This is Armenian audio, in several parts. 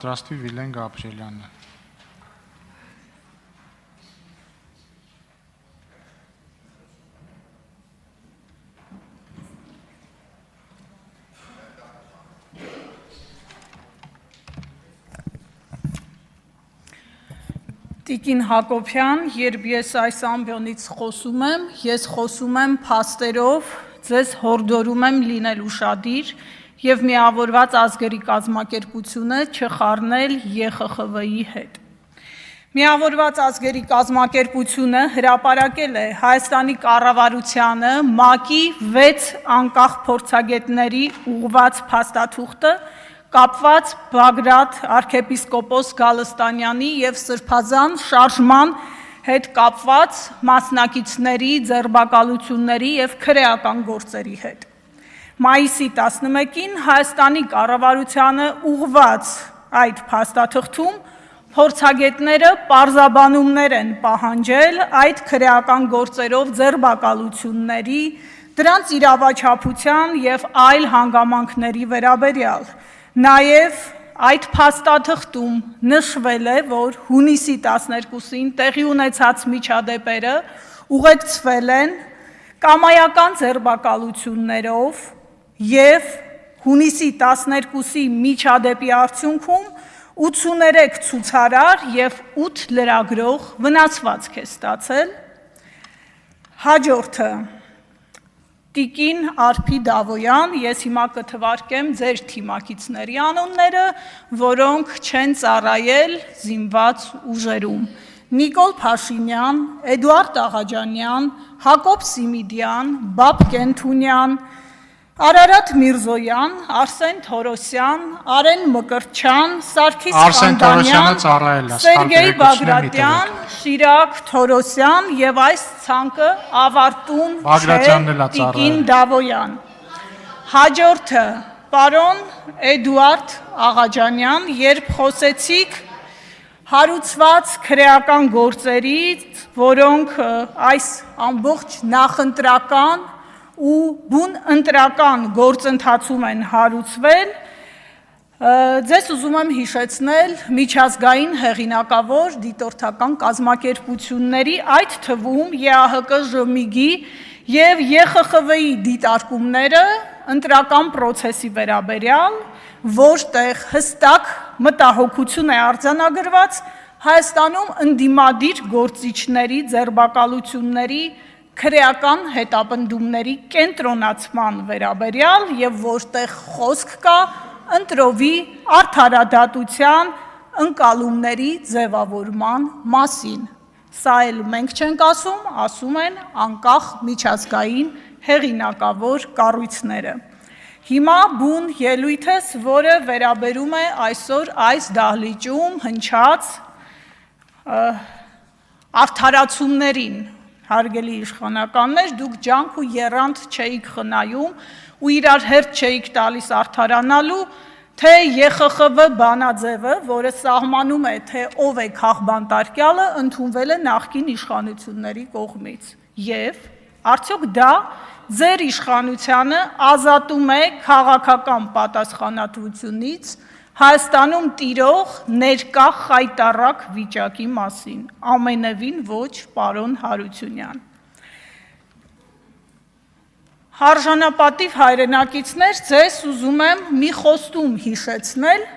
Здравствуй, Вилեն Գաբրելյանը։ Տիկին Հակոբյան, երբ ես այս ամբիոնից խոսում եմ, ես խոսում եմ փաստերով, ձեզ հորդորում եմ լինել ուշադիր եւ միավորված ազգերի կազմակերպությունը չխառնել ԵԽԽՎ-ի հետ։ Միավորված ազգերի կազմակերպությունը հրապարակել է Հայաստանի կառավարությանը ՄԱԿ-ի 6 անկախ փորձագետների ուղղված փաստաթուղթը կապված Բագրատ arczepiskopos Գալստանյանի եւ Սրբազան շարժման հետ կապված մասնակիցների ձերբակալությունների եւ քրեական գործերի հետ։ Մայիսի 11-ին Հայաստանի կառավարությանը ուղղված այդ փաստաթղթում փորձագետները պարզաբանումներ են պահանջել այդ քրեական գործերով ձերբակալությունների, դրանց իրավաչափության եւ այլ հանգամանքների վերաբերյալ։ Նաև այդ փաստաթղթում նշվել է, որ հունիսի 12-ին տեղի ունեցած միջադեպերը ուղեկցվել են կամայական ձերբակալություններով եւ հունիսի 12-ի միջադեպի արդյունքում 83 ցուցարար եւ 8 լրագրող վնասվածք է ստացել։ Հաջորդը Տիկին Արփի Դավոյան, ես հիմա կթվարկեմ ձեր թիմակիցների անունները, որոնք չեն ծառայել զինված ուժերում։ Նիկոլ Փաշինյան, Էդուարդ Աղաջանյան, Հակոբ Սիմիդյան, Բաբ Կենթունյան, Արարատ Միրզոյան, Արսեն Թորոսյան, Արեն Մկրտչյան, Սարգիս Կանդանյան, Սերգեյ Բագրատյան, Շիրակ Թորոսյան եւ այս ցանկը ավարտուն Տիկին Դավոյան։ Հաջորդը պարոն Էդուարդ Աղաջանյան, երբ խոսեցիք հարուցված քրեական գործերից, որոնք այս ամբողջ նախընտրական ու բուն ընտրական գործընթացում են հարուցվել, ձեզ ուզում եմ հիշեցնել միջազգային հեղինակավոր դիտորդական կազմակերպությունների, այդ թվում ԵԱՀԿ-ԺՄԻԳ-ի եւ ԵԽԽՎ-ի դիտարկումները ընտրական process-ի վերաբերյալ, որտեղ հստակ մտահոգություն է արձանագրված Հայաստանում ընդդիմադիր գործիչների ձերբակալությունների քրեական հետապնդումների կենտրոնացման վերաբերյալ եւ որտեղ խոսք կա ընտրովի արդարադատության ընկալումների ձևավորման մասին։ Սա էլ մենք չենք ասում, ասում են անկախ միջազգային հեղինակավոր կառույցները։ Հիմա բուն ելույթս, որը վերաբերում է այսօր այս դահլիճում հնչած արդարացումներին, հարգելի իշխանականներ, դուք ջանք ու եռանդ չէիք խնայում ու իրար հետ չէիք տալիս արդարանալու, թե ԵԽԽՎ բանաձևը, որը սահմանում է, թե ով է քաղբանտարկյալը, ընդունվել է նախկին իշխանությունների կողմից։ Եվ արդյոք դա ձեր իշխանությանը ազատում է քաղաքական պատասխանատվությունից Հայաստանում տիրող ներկա խայտառակ վիճակի մասին, ամենևին ոչ, պարոն Հարությունյան։ Հարժանապատիվ հայրենակիցներ, ձեզ ուզում եմ մի խոստում հիշեցնել,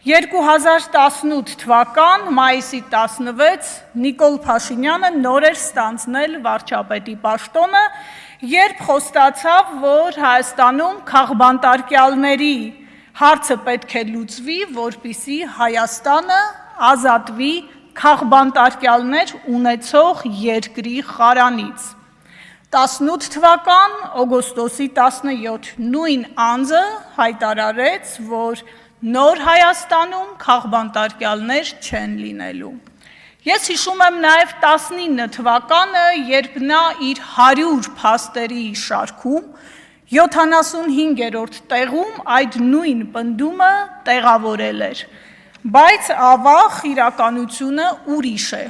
2018 թվական մայիսի 16 Նիկոլ Փաշինյանը նոր էր ստանձնել վարչապետի պաշտոնը, երբ խոստացավ, որ Հայաստանում քաղբանտարկյալների հարցը պետք է լուծվի, որպեսզի Հայաստանը ազատվի քաղբանտարկյալներ ունեցող երկրի խարանից։ 18 թվական օգոստոսի 17 նույն անձը հայտարարեց, որ նոր Հայաստանում քաղբանտարկյալներ չեն լինելու։ Ես հիշում եմ նաև 19 թվականը, երբ նա իր 100 փաստերի շարքում 75-րդ տեղում այդ նույն պնդումը տեղավորել էր, բայց ավաղ իրականությունը ուրիշ է։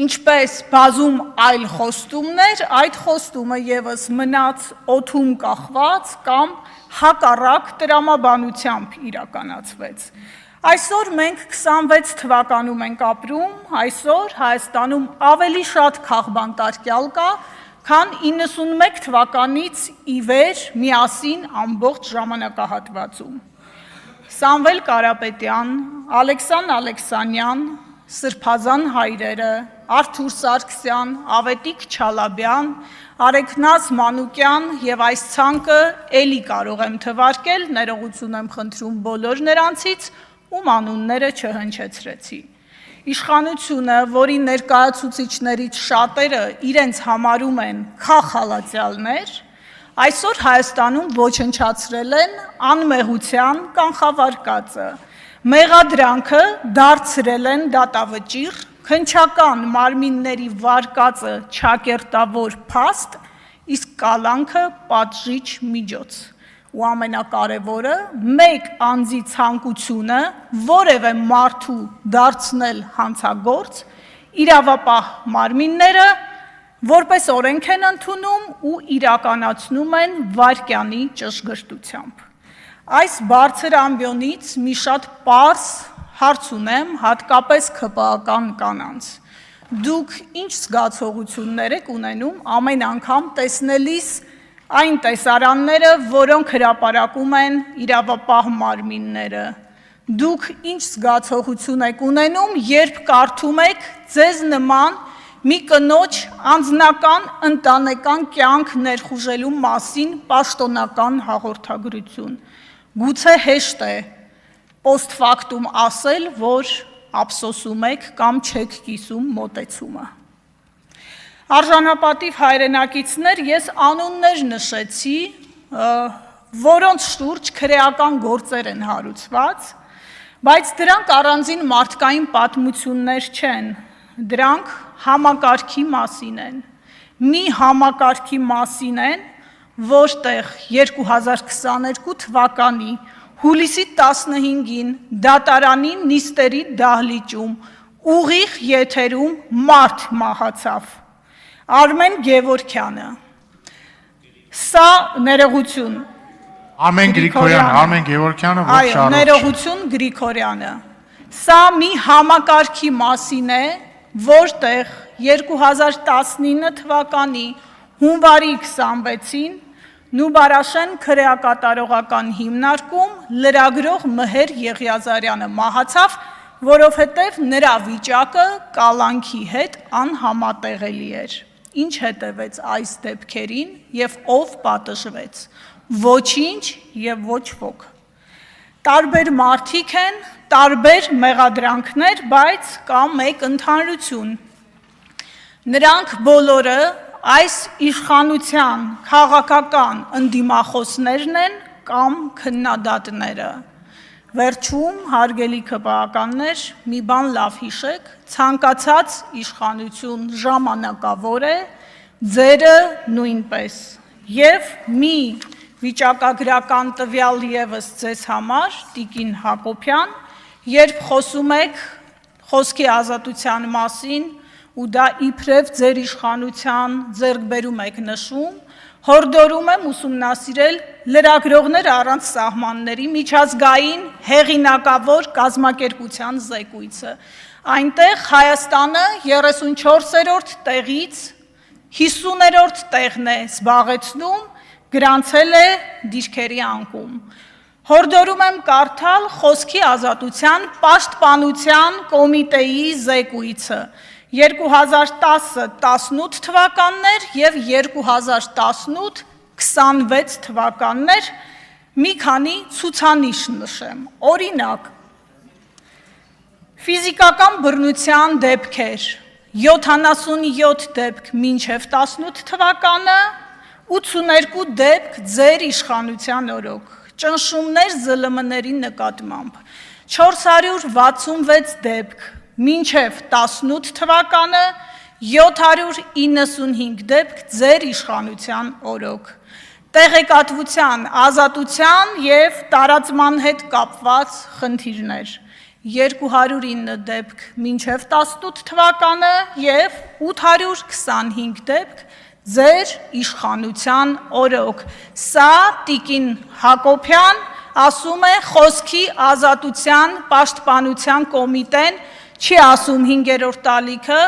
Ինչպես բազում այլ խոստումներ, այդ խոստումը եւս մնաց օդում կախված կամ հակառակ տրամաբանությամբ իրականացվեց։ Այսօր մենք 26 թվականում ենք ապրում, այսօր Հայաստանում ավելի շատ քաղբանտարկյալ կա, քան 91 թվականից ի վեր միասին ամբողջ ժամանակահատվածում։ Սամվել Կարապետյան, Ալեքսան Ալեքսանյան, Սրբազան հայրերը, Արթուր Սարգսյան, Ավետիք Չալաբյան, Արեգնազ Մանուկյան եւ այս ցանկը էլի կարող եմ թվարկել, ներողություն եմ խնդրում բոլոր նրանցից, ում անունները չհնչեցրեցի։ Իշխանությունը, որի ներկայացուցիչներից շատերը իրենց համարում են քաղաքալացյալներ, այսօր Հայաստանում ոչնչացրել են անմեղության կանխավարկածը, մեղադրանքը դարձրել են դատավճիռ, քննչական մարմինների վարկածը չակերտավոր փաստ, իսկ կալանքը պատժիչ միջոց։ Ու ամենակարևորը մեկ անձի ցանկությունը որևէ մարդու դարձնել հանցագործ, իրավապահ մարմինները որպես օրենք են ընդունում ու իրականացնում են վայրկյանի ճշգրտությամբ։ Այս բարձր ամբիոնից մի շատ պարզ հարց ունեմ, հատկապես ՔՊԱ-կան կանանց։ Դուք ինչ զգացողություններ եք ունենում ամեն անգամ տեսնելիս այն տեսարանները, որոնք հրապարակում են իրավապահ մարմինները։ Դուք ինչ զգացողություն եք ունենում, երբ կարդում եք ձեզ նման մի կնոջ անձնական ընտանեկան կյանք ներխուժելու մասին պաշտոնական հաղորդագրություն։ Գուցե հեշտ է post-factum ասել, որ ափսոսում եք կամ չեք կիսում մոտեցումը։ Արժանապատիվ հայրենակիցներ, ես անուններ նշեցի, որոնց շուրջ քրեական գործեր են հարուցված, բայց դրանք առանձին մարդկային պատմություններ չեն, դրանք համակարգի մասին են։ Մի համակարգի մասին են, որտեղ 2022 թվականի հուլիսի 15-ին դատարանի նիստերի դահլիճում ուղիղ եթերում մարդ մահացավ։ Արմեն Գևորգյանը, սա ներողություն, Արմեն Գրիգորյանը, Արմեն Գևորգյանը, ոչ այո, ներողություն Գրիգորյանը, սա մի համակարգի մասին է, որտեղ 2019 թվականի հունվարի 26-ին Նուբարաշեն քրեակատարողական հիմնարկում լրագրող Մհեր Եղիազարյանը մահացավ, որովհետև նրա վիճակը կալանքի հետ անհամատեղելի էր։ Ինչ հետևեց այս դեպքերին եւ ով պատժվեց։ Ոչինչ եւ ոչ ոք։ Տարբեր մարդիկ են, տարբեր մեղադրանքներ, բայց կա մեկ ընդհանրություն։ Նրանք բոլորը այս իշխանության քաղաքական ընդդիմախոսներն են կամ քննադատները։ Վերջում, հարգելի ՔՊԱ-կաններ, մի բան լավ հիշեք, ցանկացած իշխանություն ժամանակավոր է, ձերը նույնպես։ Եվ մի վիճակագրական տվյալ ևս ձեզ համար, Տիկին Հակոբյան, երբ խոսում եք խոսքի ազատության մասին, ու դա իբրև ձեր իշխանության ձեռքբերում եք նշում, հորդորում եմ ուսումնասիրել լրագրողներ առանց սահմանների միջազգային հեղինակավոր կազմակերպության զեկույցը։ Այնտեղ Հայաստանը 34-րդ տեղից 50-րդ տեղն է զբաղեցնում, գրանցել է դիրքերի անկում։ Հորդորում եմ կարդալ խոսքի ազատության պաշտպանության կոմիտեի զեկույցը 2010-18 թվականներ և 2018-26 թվականներ, մի քանի ցուցանիշ նշեմ։ Օրինակ, ֆիզիկական բռնության դեպքեր 77 դեպք մինչև 18 թվականը, 82 դեպք ձեր իշխանության օրոք, ճնշումներ ԶԼՄ-ների նկատմամբ, 466 դեպք մինչև 18 թվականը, 795 դեպք ձեր իշխանության օրոք, տեղեկատվության, ազատության և տարածման հետ կապված խնդիրներ, 209 դեպք մինչև 18 թվականը և 825 դեպք ձեր իշխանության օրոք։ Սա Տիկին Հակոբյան ասում է խոսքի ազատության պաշտպանության կոմիտեն, չի ասում 5-րդ տալիքը,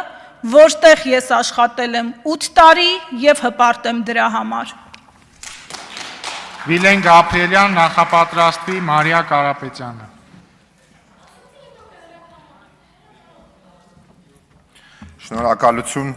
որտեղ ես աշխատել եմ 8 տարի եւ հպարտ եմ դրա համար։ Վիլեն Գաբրիելյան, նախապատրաստվի Մարիա Կարապետյանը։ Շնորհակալություն